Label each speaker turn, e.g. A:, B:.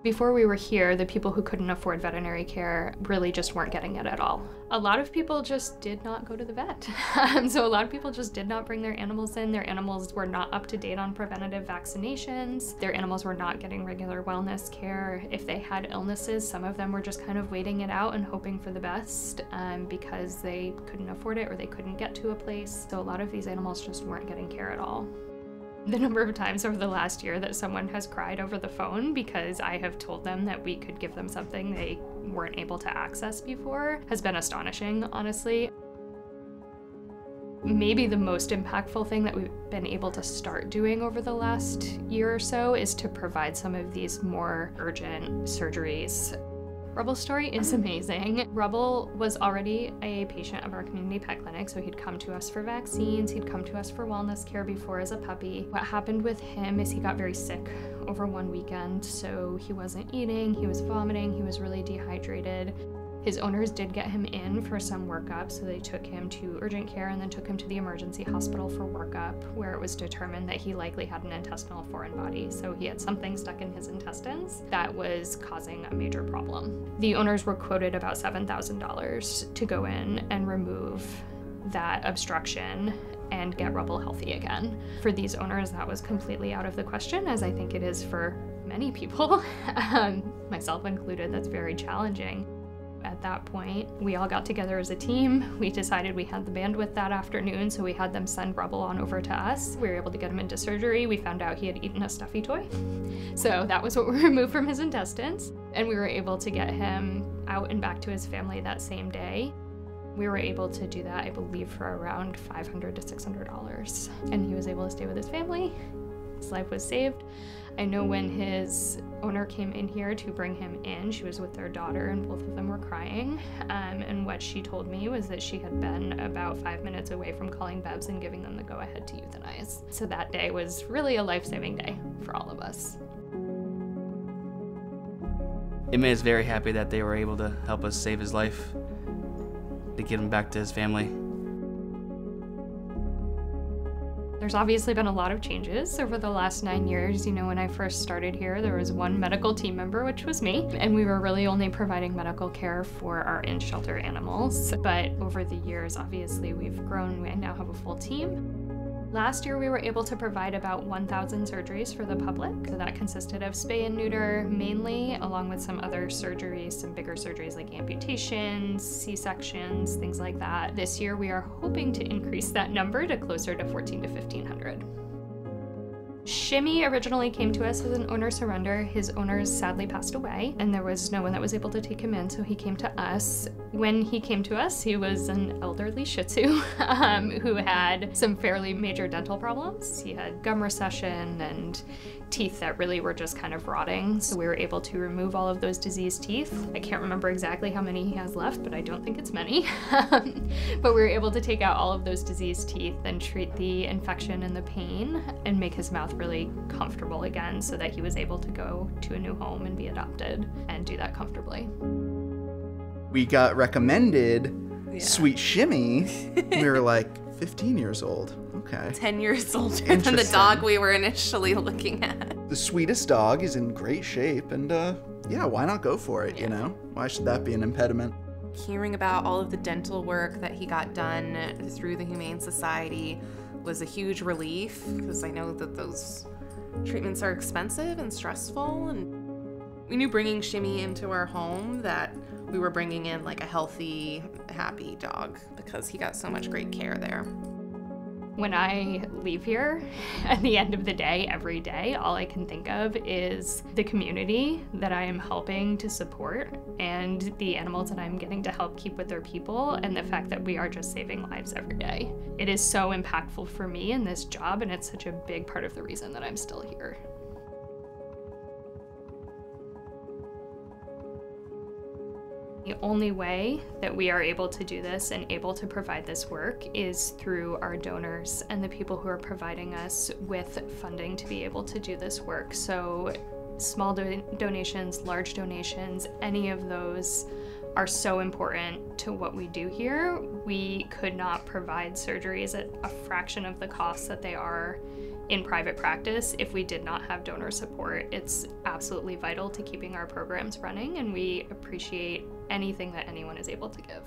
A: Before we were here, the people who couldn't afford veterinary care really just weren't getting it at all. A lot of people just did not go to the vet. So a lot of people just did not bring their animals in. Their animals were not up to date on preventative vaccinations. Their animals were not getting regular wellness care. If they had illnesses, some of them were just kind of waiting it out and hoping for the best because they couldn't afford it or they couldn't get to a place. So a lot of these animals just weren't getting care at all. The number of times over the last year that someone has cried over the phone because I have told them that we could give them something they weren't able to access before has been astonishing, honestly. Maybe the most impactful thing that we've been able to start doing over the last year or so is to provide some of these more urgent surgeries. Rubble's story is amazing. Rubble was already a patient of our community pet clinic, so he'd come to us for vaccines, he'd come to us for wellness care before as a puppy. What happened with him is he got very sick over one weekend, so he wasn't eating, he was vomiting, he was really dehydrated. His owners did get him in for some workup, so they took him to urgent care and then took him to the emergency hospital for workup, where it was determined that he likely had an intestinal foreign body, so he had something stuck in his intestines that was causing a major problem. The owners were quoted about $7,000 to go in and remove that obstruction and get Rubble healthy again. For these owners, that was completely out of the question, as I think it is for many people, myself included. That's very challenging. At that point, we all got together as a team. We decided we had the bandwidth that afternoon, so we had them send Rubble on over to us. We were able to get him into surgery. We found out he had eaten a stuffy toy. So that was what we removed from his intestines. And we were able to get him out and back to his family that same day. We were able to do that, I believe, for around $500 to $600. And he was able to stay with his family. His life was saved. I know when his owner came in here to bring him in, she was with their daughter and both of them were crying. And what she told me was that she had been about 5 minutes away from calling Bevs and giving them the go-ahead to euthanize. So that day was really a life-saving day for all of us.
B: It made us very happy that they were able to help us save his life, to get him back to his family.
A: There's obviously been a lot of changes over the last 9 years. You know, when I first started here, there was one medical team member, which was me, and we were really only providing medical care for our in-shelter animals. But over the years, obviously, we've grown. We now have a full team. Last year, we were able to provide about 1,000 surgeries for the public. So that consisted of spay and neuter mainly, along with some other surgeries, some bigger surgeries like amputations, C-sections, things like that. This year, we are hoping to increase that number to closer to 1,400 to 1,500. Shimmy originally came to us as an owner surrender. His owners sadly passed away, and there was no one that was able to take him in, so he came to us. When he came to us, he was an elderly Shih Tzu who had some fairly major dental problems. He had gum recession and teeth that really were just kind of rotting, so we were able to remove all of those diseased teeth. I can't remember exactly how many he has left, but I don't think it's many. But we were able to take out all of those diseased teeth and treat the infection and the pain and make his mouth really comfortable again so that he was able to go to a new home and be adopted and do that comfortably.
C: We got recommended Sweet Shimmy. We were like 15 years old. Okay.
D: 10 years older than the dog we were initially looking at.
C: The sweetest dog is in great shape, and yeah, why not go for it, you know? Why should that be an impediment?
D: Hearing about all of the dental work that he got done through the Humane Society was a huge relief, because I know that those treatments are expensive and stressful, and we knew bringing Shimmy into our home that we were bringing in like a healthy, happy dog, because he got so much great care there.
A: When I leave here at the end of the day, every day, all I can think of is the community that I am helping to support and the animals that I'm getting to help keep with their people, and the fact that we are just saving lives every day. It is so impactful for me in this job, and it's such a big part of the reason that I'm still here. The only way that we are able to do this and able to provide this work is through our donors and the people who are providing us with funding to be able to do this work. So small donations, large donations, any of those are so important to what we do here. We could not provide surgeries at a fraction of the cost that they are in private practice if we did not have donor support. It's absolutely vital to keeping our programs running, and we appreciate anything that anyone is able to give.